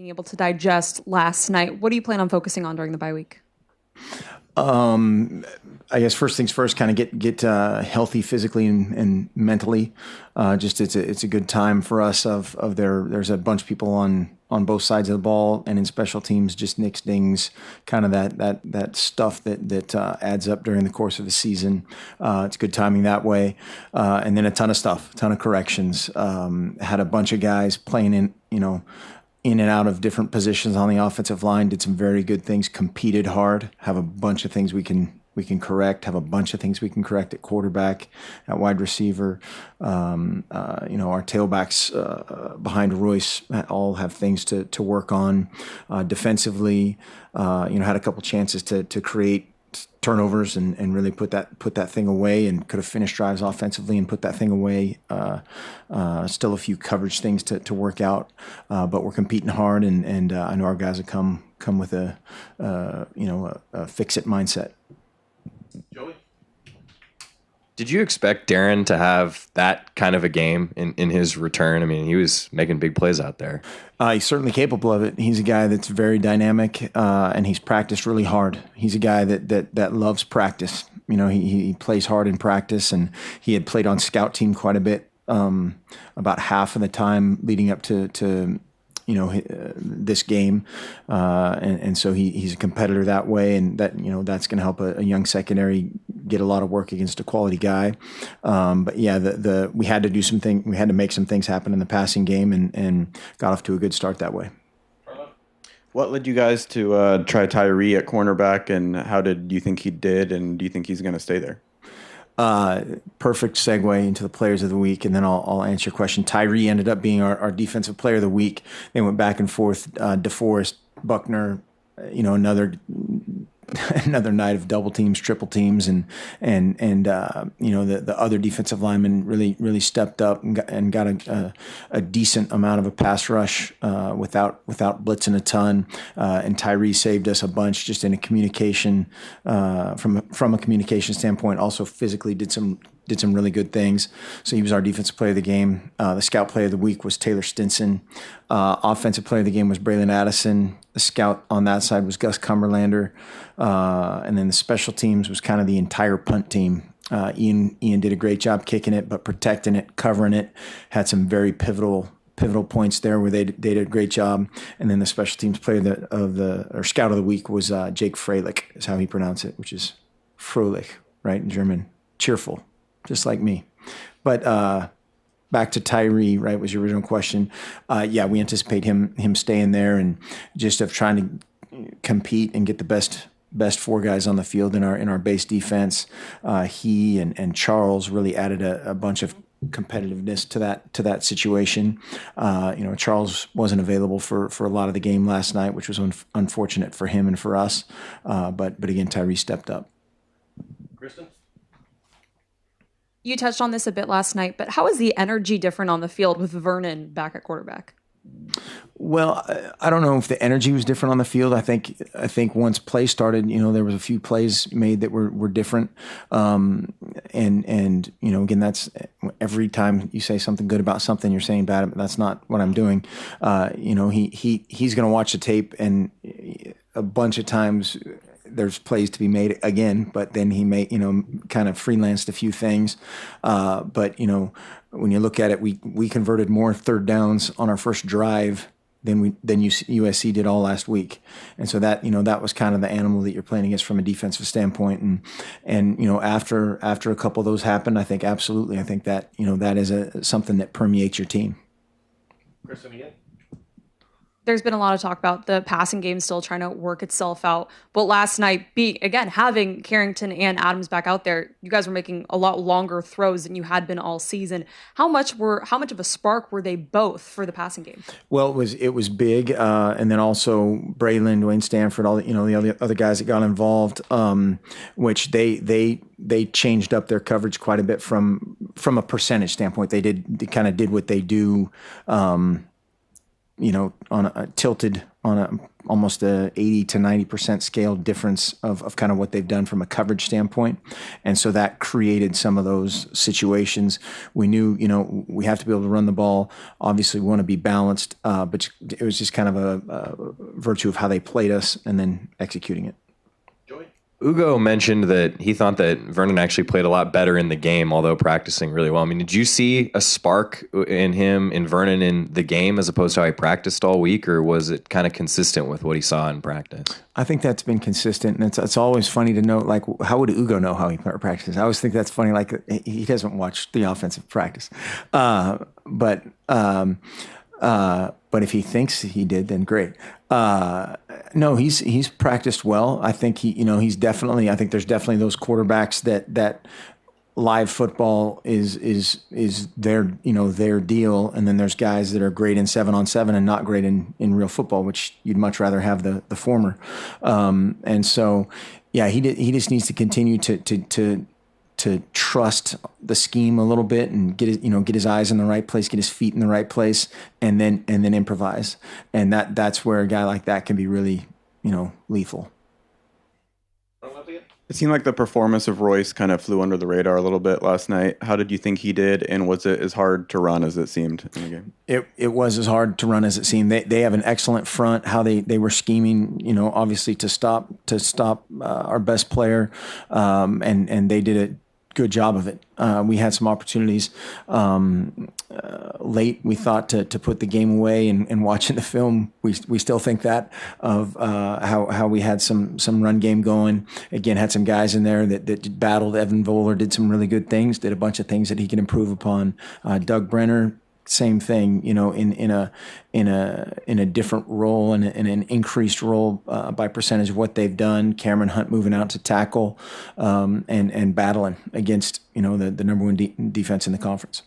being able to digest last night. What do you plan on focusing on during the bye week? I guess first things first, kind of get healthy physically and mentally. Just it's a good time for us. There's a bunch of people on both sides of the ball and in special teams, just nicks, dings, kind of that stuff that adds up during the course of the season. It's good timing that way, and then a ton of corrections. Had a bunch of guys playing in and out of different positions on the offensive line, did some very good things, competed hard, have a bunch of things we can correct, have a bunch of things we can correct at quarterback, at wide receiver. Our tailbacks behind Royce all have things to work on. Defensively, had a couple chances to create turnovers and really put that thing away, and could have finished drives offensively and put that thing away. Still a few coverage things to work out, but we're competing hard, and I know our guys have come with a fix it mindset. Joey? Did you expect Darren to have that kind of a game in his return? I mean, he was making big plays out there. He's certainly capable of it. He's a guy that's very dynamic, and he's practiced really hard. He's a guy that loves practice. He plays hard in practice, and he had played on scout team quite a bit, about half of the time leading up to this game, and so he's a competitor that way, and that's going to help a young secondary get a lot of work against a quality guy. But yeah, we had to do something. We had to make some things happen in the passing game, and got off to a good start that way. What led you guys to try Tyree at cornerback, and how did you think he did, and do you think he's going to stay there? Perfect segue into the players of the week, and then I'll answer your question. Tyree ended up being our defensive player of the week. They went back and forth. DeForest, Buckner, another night of double teams, triple teams, and the other defensive linemen really stepped up and got a decent amount of a pass rush without blitzing a ton. And Tyree saved us a bunch just in a communication from a communication standpoint. Also physically did some really good things. So he was our defensive player of the game. The scout player of the week was Taylor Stinson. Offensive player of the game was Braylon Addison. The scout on that side was Gus Cumberlander. And then the special teams was kind of the entire punt team. Ian did a great job kicking it, but protecting it, covering it. Had some very pivotal points there where they did a great job. And then the special teams player or scout of the week was Jake Freilich, is how he pronounced it, which is Fröhlich, right, in German. Cheerful, just like me. But back to Tyree, right, was your original question. We anticipate him staying there, and just of trying to compete and get the best four guys on the field in our base defense. He and Charles really added a bunch of competitiveness to that situation. Charles wasn't available for a lot of the game last night, which was unfortunate for him and for us. But again, Tyree stepped up. Kristen? You touched on this a bit last night, but how is the energy different on the field with Vernon back at quarterback? Well, I don't know if the energy was different on the field. I think once play started, there was a few plays made that were different. And again, that's every time you say something good about something, you're saying bad. That's not what I'm doing. He's going to watch the tape, and a bunch of times there's plays to be made again, but then he may, kind of freelanced a few things. But when you look at it, we converted more third downs on our first drive than USC did all last week. And so that was kind of the animal that you're playing against from a defensive standpoint. And after a couple of those happened, I think absolutely, I think that, that is something that permeates your team. Kristen, again? There's been a lot of talk about the passing game still trying to work itself out. But last night, having Carrington and Adams back out there, you guys were making a lot longer throws than you had been all season. How much of a spark were they both for the passing game? Well, it was big, and then also Braylon, Dwayne Stanford, all the other guys that got involved, which they changed up their coverage quite a bit from a percentage standpoint. They kind of did what they do. On a tilted almost a 80 to 90% scale difference of kind of what they've done from a coverage standpoint. And so that created some of those situations. We knew, we have to be able to run the ball. Obviously we want to be balanced, but it was just kind of a virtue of how they played us and then executing it. Ugo mentioned that he thought that Vernon actually played a lot better in the game, although practicing really well. I mean, did you see a spark in Vernon in the game as opposed to how he practiced all week, or was it kind of consistent with what he saw in practice? I think that's been consistent, and it's always funny to note, like, how would Ugo know how he practices? I always think that's funny, like, he doesn't watch the offensive practice. But if he thinks he did, then great. No, he's practiced well. I think he's definitely. I think there's definitely those quarterbacks that live football is their their deal, and then there's guys that are great in 7-on-7 and not great in real football, which you'd much rather have the former. And so, yeah, he just needs to continue to trust the scheme a little bit and get his eyes in the right place, get his feet in the right place, and then improvise. And that's where a guy like that can be really, lethal. It seemed like the performance of Royce kind of flew under the radar a little bit last night. How did you think he did, and was it as hard to run as it seemed in the game? It was as hard to run as it seemed. They have an excellent front. How they were scheming, obviously to stop our best player, and they did a good job of it. We had some opportunities late. We thought to put the game away, and watching the film, we still think that of how we had some run game going. Again, had some guys in there that battled. Evan Voller did some really good things. Did a bunch of things that he can improve upon. Doug Brenner, same thing, in a different role and an increased role by percentage of what they've done. Cameron Hunt moving out to tackle and battling against the number one defense in the conference.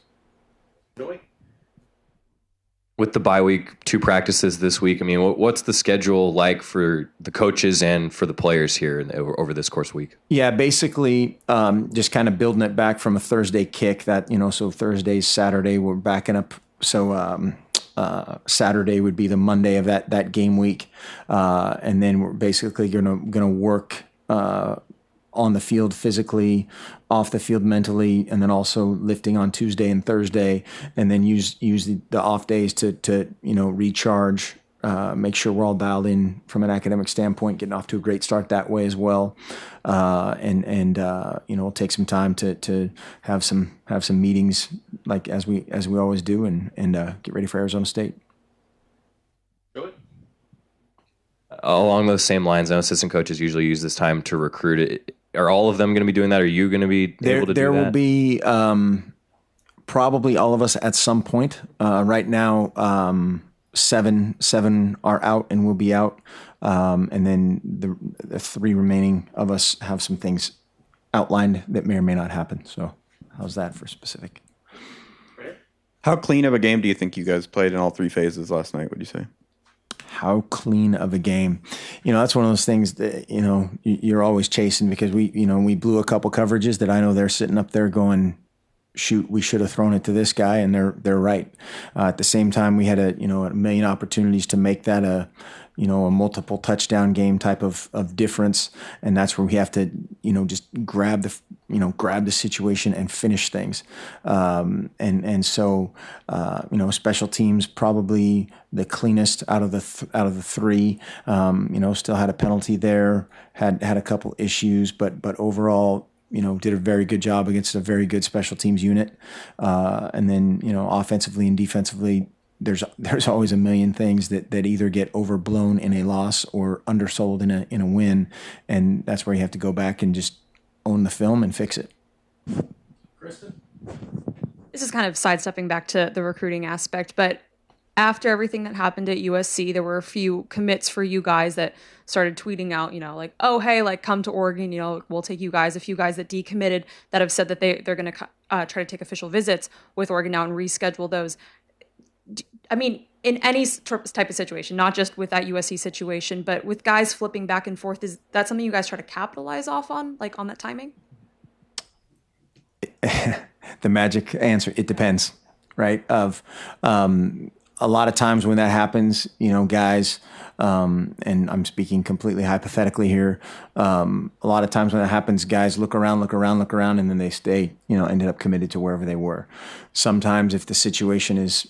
With the bye week, 2 practices this week. I mean, what's the schedule like for the coaches and for the players here over this course week? Yeah, basically just kind of building it back from a Thursday kick that, so Thursday, Saturday, we're backing up. So Saturday would be the Monday of that game week. And then we're basically going to work on the field physically, off the field mentally, and then also lifting on Tuesday and Thursday, and then use the off days to recharge, make sure we're all dialed in from an academic standpoint, getting off to a great start that way as well, and we'll take some time to have some meetings like as we always do, and get ready for Arizona State. Along those same lines, I know assistant coaches usually use this time to recruit it. Are all of them going to be doing that? Are you going to be able to do that? There will be probably all of us at some point. Right now, seven are out and will be out. And then the 3 remaining of us have some things outlined that may or may not happen. So how's that for specific? How clean of a game do you think you guys played in all 3 phases last night, would you say? How clean of a game. That's one of those things that, you're always chasing, because we blew a couple coverages that I know they're sitting up there going, shoot, we should have thrown it to this guy, and they're right. At the same time, we had a million opportunities to make that a multiple touchdown game type of difference, and that's where we have to just grab the situation and finish things. So special teams probably the cleanest out of the 3. Still had a penalty there, had a couple issues, but overall, did a very good job against a very good special teams unit. And then, offensively and defensively, there's always a million things that either get overblown in a loss or undersold in a win. And that's where you have to go back and just own the film and fix it. Kristen? This is kind of sidestepping back to the recruiting aspect, but after everything that happened at USC, there were a few commits for you guys that started tweeting out, like, oh, hey, like, come to Oregon, we'll take you guys. A few guys that decommitted that have said that they're going to try to take official visits with Oregon now and reschedule those. I mean, in any type of situation, not just with that USC situation, but with guys flipping back and forth, is that something you guys try to capitalize off on, like on that timing? The magic answer, it depends, right? A a lot of times when that happens, guys, and I'm speaking completely hypothetically here. A lot of times when that happens, guys look around, and then they stay, ended up committed to wherever they were. Sometimes if the situation is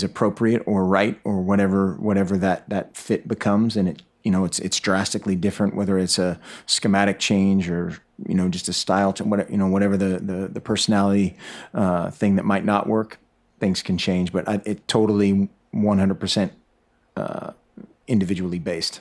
appropriate or right or whatever that fit becomes, and it's drastically different, whether it's a schematic change or just a style to whatever the personality thing that might not work, things can change. But it totally 100% individually based.